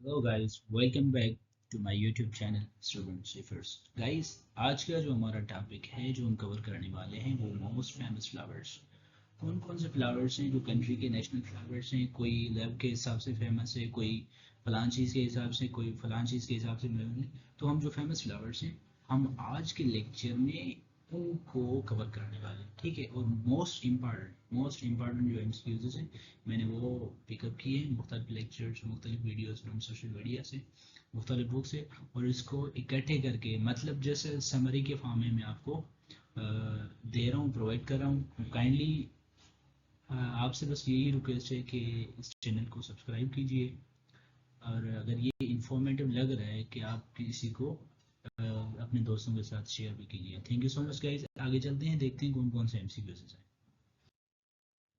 Hello guys, welcome back to my YouTube channel student shifters. Guys, आज का जो हमारा टॉपिक है जो हम कवर करने वाले हैं वो मोस्ट फेमस फ्लावर्स। कौन कौन से फ्लावर्स हैं जो कंट्री के नेशनल फ्लावर्स हैं। कोई लेव के हिसाब से फेमस है, कोई फलान चीज़ के हिसाब से, कोई फलान चीज़ के हिसाब से फेमस है। तो हम जो फेमस फ्लावर्स हैं हम आज के लेक्चर में उनको कवर करने वाले हैं, ठीक है। और मोस्ट इम्पॉर्टेंट जो एमसीक्यूज हैं मैंने वो पिकअप किए हैं मुख्तलिफ लेक्चर्स, मुख्तलिफ वीडियोस फ्रॉम सोशल मीडिया से, मुख्तलिफ बुक से। और इसको इकट्ठे करके मतलब जैसे समरी के फॉर्म में मैं आपको दे रहा हूँ, प्रोवाइड कर रहा हूँ। काइंडली आपसे बस यही रिक्वेस्ट है कि इस चैनल को सब्सक्राइब कीजिए, और अगर ये इंफॉर्मेटिव लग रहा है कि आप किसी को अपने दोस्तों के साथ शेयर भी कीजिए। Thank you so much guys. आगे चलते हैं, देखते हैं कौन कौन से एमसीक्यूज हैं।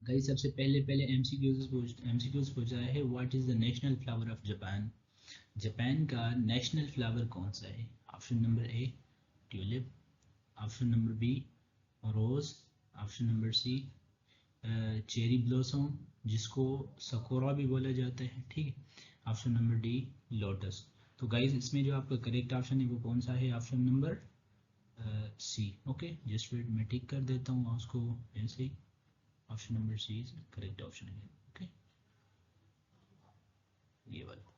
गाइस, सबसे पहले एमसीक्यूज पूछा है, what is the national flower of Japan. Japan का नेशनल फ्लावर कौन सा है। Option number A tulip, option number B rose, option number C cherry blossom जिसको सकोरा भी बोला जाता है, ठीक है। Option number D lotus. तो गाइज इसमें जो आपका करेक्ट ऑप्शन है वो कौन सा है, option number C. Okay, just wait, मैं टिक कर देता हूँ उसको ऐसे ही। Option number C is correct option है। ओके, ये वाला।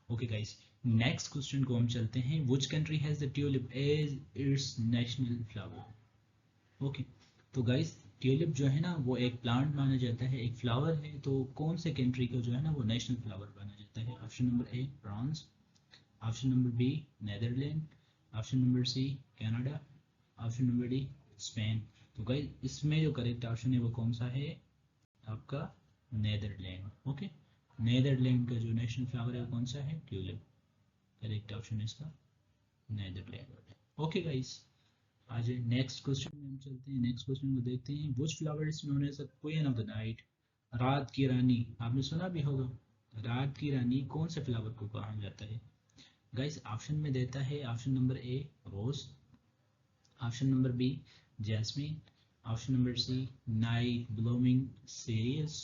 ओके गाइस, नेक्स्ट क्वेश्चन को हम चलते हैं, which country has the tulip as its national flower. Okay, तो गाइस ट्यूलिप जो है ना वो एक प्लांट माना जाता है, एक फ्लावर है। तो कौन से कंट्री का जो है ना वो नेशनल फ्लावर माना जाता है। Option number A France, option number B Netherlands, option number C Canada, option number D Spain. तो गाइस इसमें जो करेक्ट ऑप्शन है वो कौन सा है आपका, नेदरलैंड। ओके, नेदरलैंड का जो नेशनल फ्लावर है वो कौन सा है, ट्यूलिप। करेक्ट ऑप्शन है इसका नेदरलैंड। ओके गाइस, आज नेक्स्ट क्वेश्चन में हम चलते हैं, नेक्स्ट क्वेश्चन को देखते हैं, which flower is known as the queen of the night. रात की रानी, आपने सुना भी होगा, रात की रानी कौन से फ्लावर को कहा जाता है। गाइस ऑप्शन में देता है, option number A rose, option number B jasmine, option number C night blooming cereus,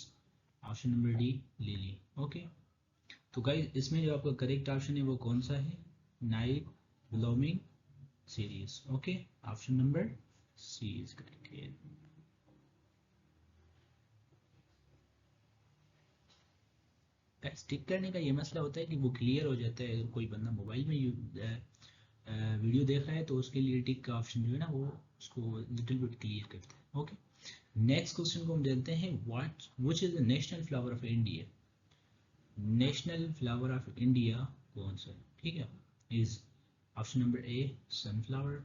option number D lily. Okay, तो गाइस इसमें जो आपका करेक्ट ऑप्शन है वो कौन सा है, night blooming cereus. Okay, option number C is correct. Tick करने का ये मसला होता है कि वो क्लियर हो जाता है, अगर कोई बंदा मोबाइल में वीडियो देख रहा है तो उसके लिए टिक का ऑप्शन जो है ना वो उसको लिटिल बिट क्लियर करता है। ओके, नेक्स्ट क्वेश्चन को हम जानते हैं, what which is the national flower of India. National flower of India कौन सा है, ठीक है। Is option number A sunflower,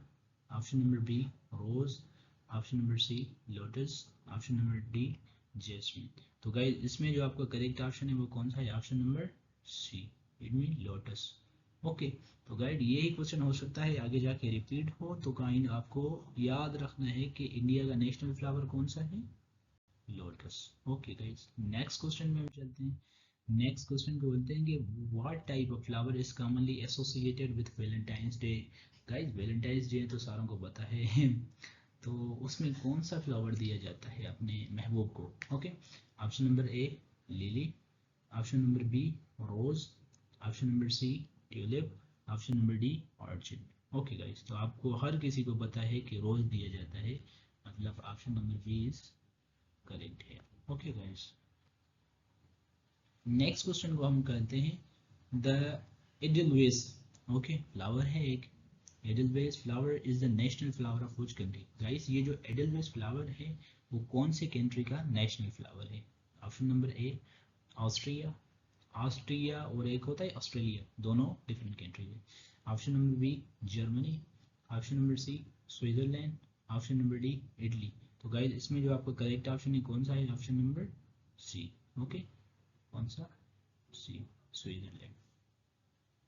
option number B rose, option number C lotus, option number D jasmine. तो गाइस इसमें जो आपका करेक्ट ऑप्शन है वो कौन सा है, option number C, it mean lotus. Okay, तो गाइड यही क्वेश्चन हो सकता है आगे जाके रिपीट हो, तो काइंड आपको याद रखना है कि इंडिया का नेशनल फ्लावर कौन सा है, lotus. Okay guys, next question में हम चलते हैं। नेक्स्ट क्वेश्चन को बोलते हैं कि what type of flower is commonly associated with Valentine's day. Guys Valentine's day तो सारों को पता है तो उसमें कौन सा फ्लावर दिया जाता है अपने महबूब को। Okay, option number A lily, option number B rose, option number C tulip, option number D orchid. Okay guys, तो आपको हर किसी को पता है कि रोज दिया जाता है, मतलब option number B is correct है। ओके गाइस, नेक्स्ट क्वेश्चन को हम करते हैं, द एडलवेस। ओके, फ्लावर है एक, edelweiss flower is the national flower of which country. Guys ये जो एडलवेस फ्लावर है वो कौन से कंट्री का नेशनल फ्लावर है। Option number A Austria, Austria और एक होता है ऑस्ट्रेलिया, दोनों डिफरेंट कंट्री है। Option number B Germany, option number C Switzerland, option number D Italy. तो गाइस इसमें जो आपका करेक्ट ऑप्शन है कौन सा है, ऑप्शन नंबर सी। ओके, कौन सा, C, Switzerland.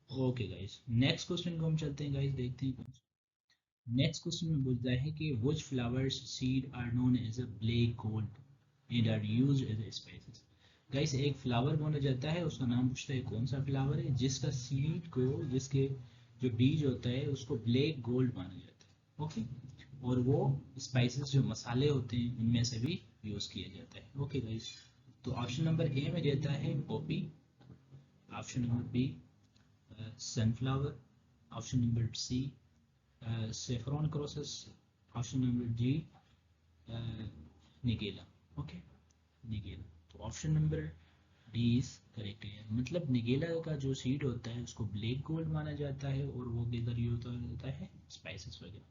Okay guys, next question को हम चलते हैं गाइस, देखते हैं कौन सा। नेक्स्ट क्वेश्चन में पूछता है कि which flowers seed are known as a black gold and are used as a spices. Guys एक फ्लावर बोला जाता है, उसका नाम पूछता है कौन सा फ्लावर है जिसका सीड को, जिसके जो बीज होता है उसको ब्लैक गोल्ड माना जाता है। ओके, और वो स्पाइसेस जो मसाले होते हैं उनमें से भी यूज किया जाता है। ओके गाइस, तो ऑप्शन नंबर ए में देता है poppy, option number B sunflower, option number C saffron crocus, option number D nigella. Okay, nigella. तो option number D is correct है। मतलब निगेला का जो सीड होता है उसको ब्लैक गोल्ड माना जाता है और वो किधर यूज होता है, स्पाइसेस वगैरह।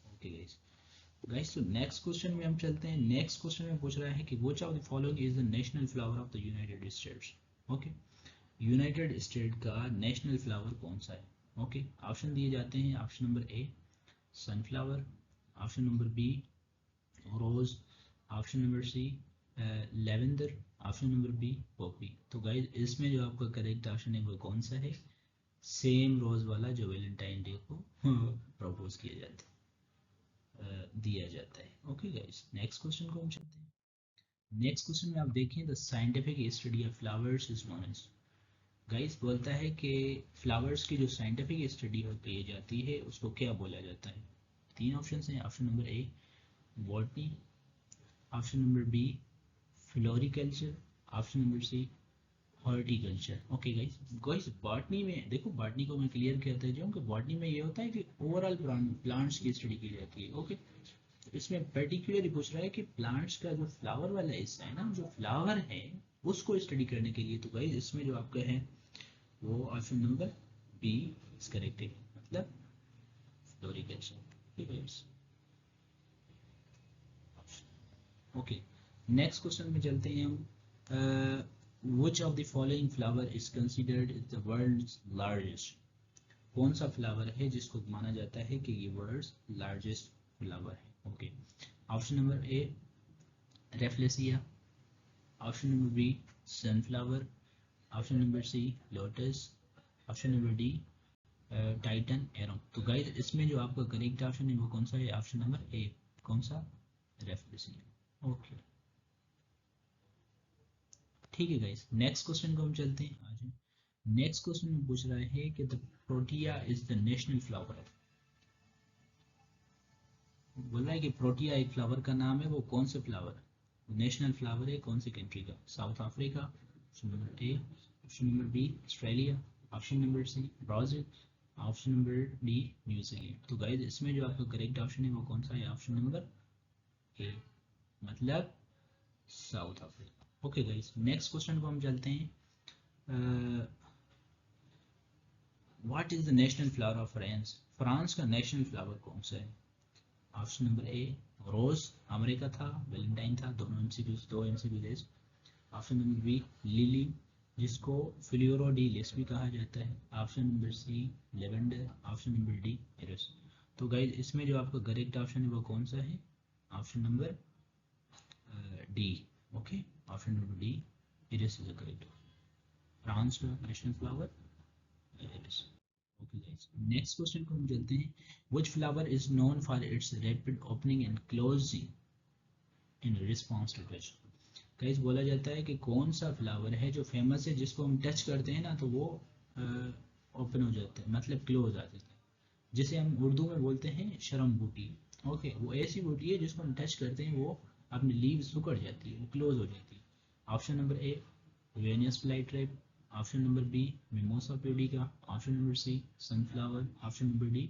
ओके गाइस, तो नेक्स्ट क्वेश्चन में हम चलते हैं। नेक्स्ट क्वेश्चन में पूछ रहा है कि which of the following is the national flower of the United States. Okay, United State का नेशनल फ्लावर कौन सा है। ओके, ऑप्शन दिए जाते हैं। Option number A sunflower, option number B rose, option number C lavender, option number B poppy. तो guys इसमें जो आपका करेक्ट ऑप्शन है वो कौन सा है, सेम रोज वाला जो वैलेंटाइन डे को प्रपोज किया जाता है, दिया जाता है। ओके गाइस, नेक्स्ट क्वेश्चन को हम चलते हैं। नेक्स्ट क्वेश्चन में आप देखें the scientific study of flowers is known as. Guys बोलता है कि फ्लावर्स की जो साइंटिफिक स्टडी की जाती है उसको क्या बोला जाता है। तीन ऑप्शन हैं। Option number A botany, option number B floriculture, option number C horticulture. Okay guys, botany में देखो, बॉटनी को मैं क्लियर कहता हूँ कि बॉटनी में ये होता है कि ओवरऑल प्लांट्स की स्टडी की जाती है। ओके, इसमें पर्टिकुलरली पूछ रहा है कि प्लांट्स का जो फ्लावर वाला हिस्सा है ना, जो फ्लावर है उसको स्टडी करने के लिए। तो गाइस इसमें जो आपका है वो option number B is correct है, मतलब फ्लोरिकल्चर। ओके, नेक्स्ट क्वेश्चन में चलते हैं हम। Which of the following flower is considered the world's largest. कौन सा फ्लावर है जिसको माना जाता है कि ये वर्ल्ड्स लार्जेस्ट फ्लावर है। Okay, option number A rafflesia, option number B sunflower, option number C lotus, option number D titan arum. तो गाइस इसमें जो आपका करेक्ट ऑप्शन है वो कौन सा है, ऑप्शन नंबर ए, कौन सा, रेफ्लेसिया। ओके, ठीक है गाइस, नेक्स्ट क्वेश्चन को हम चलते हैं। आज नेक्स्ट क्वेश्चन में पूछ रहा है कि the Protea is the national flower of. बोल रहा है कि प्रोटिया एक फ्लावर का नाम है, वो कौन से फ्लावर नेशनल फ्लावर है, कौन सी कंट्री का। South Africa, option number A, option number B Australia, option number C Brazil, option number D New Zealand. तो गाइस इसमें जो आपका करेक्ट ऑप्शन है वो कौन सा है, ऑप्शन नंबर ए, मतलब South Africa. Okay guys, next question को हम चलते हैं। What is the national flower of France. France का नेशनल फ्लावर कौन सा है। Option number A rose, America था, वैलेंटाइन था, दोनों एमसीक्यूज, दो MCQs. Option number B lily, जिसको फ्लोरो डी लिस भी कहा जाता है, option number C lavender, option number D iris. तो गाइज इसमें जो आपका करेक्ट ऑप्शन है वो कौन सा है, option number D. Okay, option number D iris is the correct. France का national flower iris. Okay guys, next question को हम चलते हैं। Which flower is known for its rapid opening and closing in response to touch. Guys बोला जाता है कि कौन सा फ्लावर है जो फेमस है, जिसको हम टच करते हैं ना तो वो ओपन हो जाता है, मतलब क्लोज आ जाता है, जिसे हम उर्दू में बोलते हैं शरम बूटी। ओके, वो ऐसी बूटी है जिसको हम टच करते हैं वो अपनी लीव सुकड़ जाती है, वो क्लोज हो जाती है। Option number A Venus flytrap, option number B mimosa pudica, option number C sunflower, option number D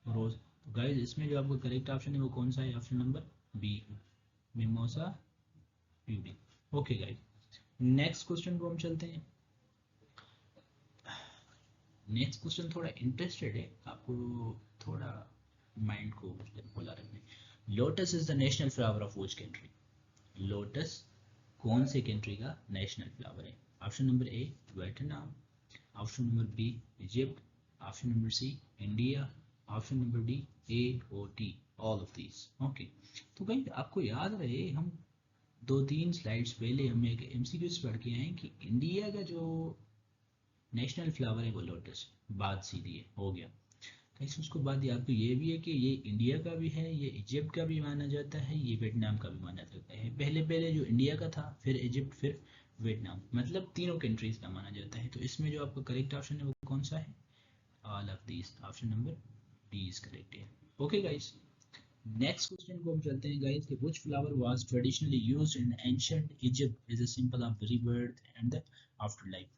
rose. तो गाइस इसमें जो आपका करेक्ट ऑप्शन है वो कौन सा है, option number B mimosa pudica. Okay guys, next question को हम चलते हैं। नेक्स्ट क्वेश्चन थोड़ा इंटरेस्टेड है, आपको थोड़ा माइंड को बोला रखने। Lotus is the national flower of which country. Lotus कौन से कंट्री का नेशनल फ्लावर है। Option number A Vietnam, option number B Egypt, option number C India, option number D AOT, all of these. Okay, तो कहीं आपको याद रहे हम 2-3 स्लाइड्स पहले हम एक MCQs पढ़ के आए कि इंडिया का जो नेशनल फ्लावर है वो लोटस, बात सीधी है, हो गया। कैसे उसको बाद आपको ये भी है कि ये इंडिया का भी है, ये इजिप्ट का भी माना जाता है, ये वियतनाम का भी माना जाता है। पहले पहले जो इंडिया का था, फिर इजिप्ट, फिर वियतनाम, मतलब तीनों कंट्रीज का माना जाता है। तो इसमें जो आपका करेक्ट ऑप्शन है वो कौन सा है, all of these, option number D is correct है। ओके गाइस, नेक्स्ट क्वेश्चन को हम चलते हैं गाइस कि which flower was traditionally used in ancient Egypt as a symbol of rebirth and the afterlife.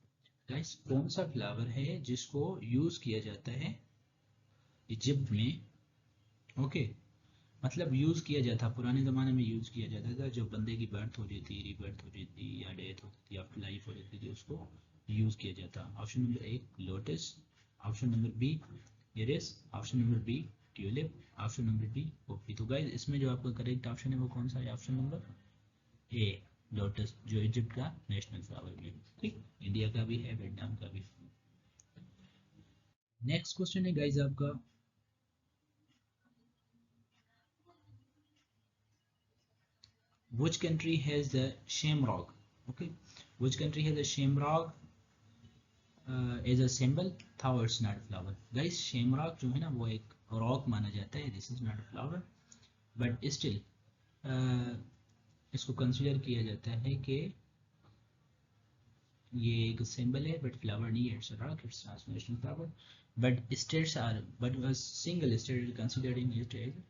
Guys कौन सा फ्लावर है जिसको यूज किया जाता है इजिप्ट में? ओके, मतलब यूज किया जाता, पुराने ज़माने में यूज किया जाता था, जब बंदे की बर्थ हो रही थी, रीबर्थ हो रही थी या डेथ होती थी, आफ्टर लाइफ हो रही थी, उसको यूज किया जाता। Option number A lotus, option number B iris, option number B tulip, option number B poppy. तो गाइस इसमें जो आपका करेक्ट ऑप्शन है वो कौन सा है? ऑप्शन नंबर ए लोटस, जो इजिप्ट का नेशनल फ्लावर है। ठीक, इंडिया का भी है, वियतनाम का भी। नेक्स्ट क्वेश्चन है गाइस आपका, which country has the shamrock? Okay, which country has a shamrock as a symbol? Though it's not a flower. Guys, shamrock जो है ना वो एक रॉक माना जाता है, this is not a flower, but still इसको कंसिडर किया जाता है कि ये एक सिंबल है, बट फ्लावर नहीं है, it's a rock, it's not national flower, but states are, but single state is considering it as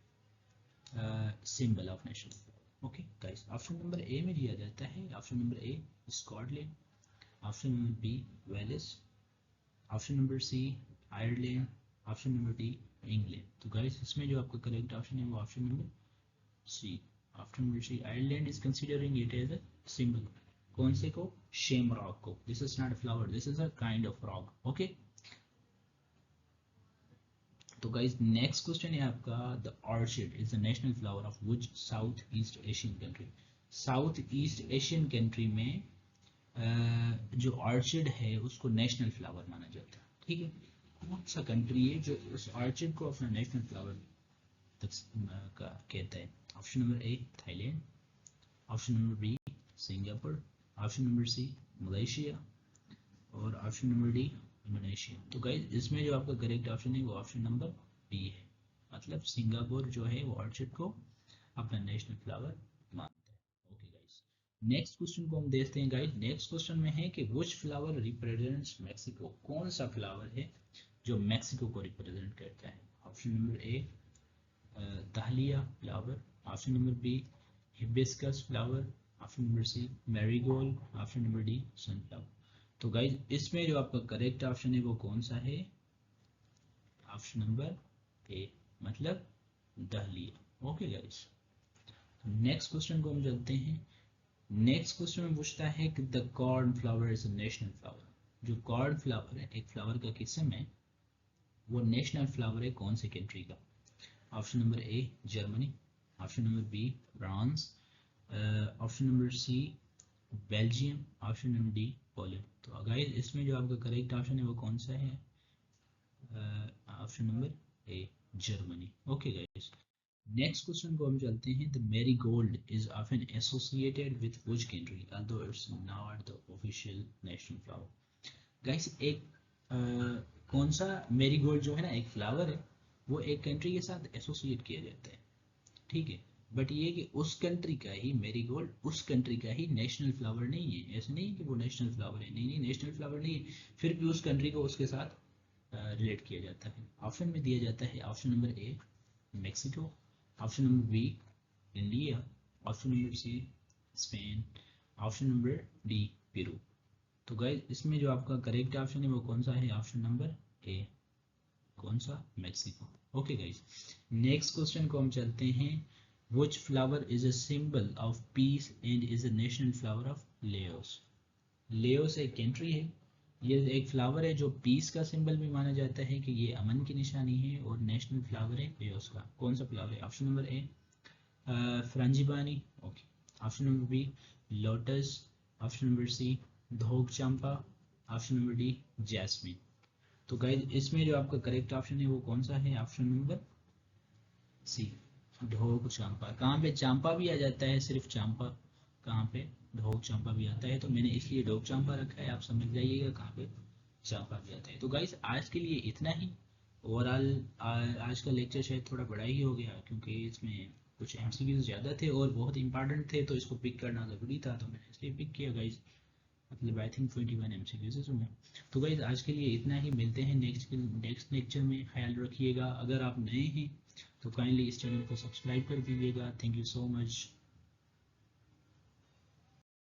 symbol of national. Okay guys, option number A में दिया जाता है, option number A Scotland, option number B Wales, option number C Ireland, option number D England. तो guys इसमें जो आपका correct option है वो option number C, option number C, Ireland is considering it as a symbol. कौन से को? Shem rock को। This is not a flower, this is a kind of rock. Okay, तो गाइस नेक्स्ट क्वेश्चन है आपका, the orchid is the national flower of which south east Asian country? South east Asian country में जो orchid है उसको national flower माना जाता है। ठीक है, कौन सा कंट्री है जो उस ऑर्चिड को अपना नेशनल फ्लावर का कहता है? Option number A Thailand, option number B Singapore, option number C Malaysia, और ऑप्शन नंबर डी इंडोनेशिया। तो गाइस इसमें जो आपका करेक्ट ऑप्शन है वो ऑप्शन नंबर बी है, मतलब सिंगापुर जो है वो ऑर्चिड को अपना नेशनल फ्लावर मानता है। ओके गाइस, नेक्स्ट क्वेश्चन को हम देखते हैं गाइस। नेक्स्ट क्वेश्चन में है कि व्हिच फ्लावर रिप्रेजेंट्स मैक्सिको? कौन सा फ्लावर है जो मैक्सिको को रिप्रेजेंट करता है? Option number A dahlia flower, option number B hibiscus flower, option number C marigold, option number D sunflower. तो गाइज इसमें जो आपका करेक्ट ऑप्शन है वो कौन सा है? ऑप्शन नंबर ए, मतलब dahlia. Okay guys, next question को हम चलते हैं। नेक्स्ट क्वेश्चन में पूछता है कि the corn flour is a national flower. जो कॉर्न फ्लावर है, एक फ्लावर का किस्म है, वो नेशनल फ्लावर है कौन से कंट्री का? Option number A Germany, option number B France, option number C Belgium, option number D Poland. तो गाइस इसमें जो आपका करेक्ट ऑप्शन है वो कौन सा है? Option number A Germany. Okay guys, next question को हम चलते हैं। The marigold is often associated with which country although it's not the official national flower? Guys एक कौन सा मैरीगोल्ड जो है ना, एक फ्लावर है, वो एक कंट्री के साथ एसोसिएट किया जाता है। ठीक है, बट ये कि उस कंट्री का ही मैरीगोल्ड उस कंट्री का ही नेशनल फ्लावर नहीं है। ऐसा नहीं है कि वो नेशनल फ्लावर है, नहीं नहीं, नेशनल फ्लावर नहीं है, फिर भी उस कंट्री को उसके साथ रिलेट किया जाता है। ऑप्शन में दिया जाता है option number A Mexico, option number B India, option number C Spain, option number D Peru. तो गाइस इसमें जो आपका करेक्ट ऑप्शन है वो कौन सा है? ऑप्शन नंबर ए, कौन सा? Mexico. Okay guys, next question को हम चलते हैं। Which flower is a symbol of peace and is a national flower of Laos? Laos एक कंट्री है, ये एक फ्लावर है जो पीस का सिंबल भी माना जाता है कि ये अमन की निशानी है, और नेशनल फ्लावर है लेओस का। कौन सा फ्लावर है? Option number A frangipani, okay, option number B lotus, option number C dhok champa, option number D jasmine. तो गाइस इसमें जो आपका करेक्ट ऑप्शन है वो कौन सा है? Option number C dhok champa. कहाँ पे चांपा भी आ जाता है, सिर्फ चांपा, कहाँ पे ढोक चांपा भी आता है, तो मैंने इसलिए ढोक चांपा रखा है, आप समझ जाइएगा कहाँ पे चांपा भी आता है। तो गाइस आज के लिए इतना ही। ओवरऑल आज का लेक्चर शायद थोड़ा बड़ा ही हो गया, क्योंकि इसमें कुछ एमसीक्यूज ज़्यादा थे और बहुत इंपॉर्टेंट थे, तो इसको पिक करना ज़रूरी था, तो मैंने इसलिए पिक किया गाइस। मतलब आई थिंक 21 एमसीक्यूज है इसमें। तो गाइज आज के लिए इतना ही, मिलते हैं नेक्स्ट लेक्चर में। ख्याल रखिएगा, अगर आप नए हैं तो काइंडली इस चैनल को सब्सक्राइब कर दीजिएगा। Thank you so much.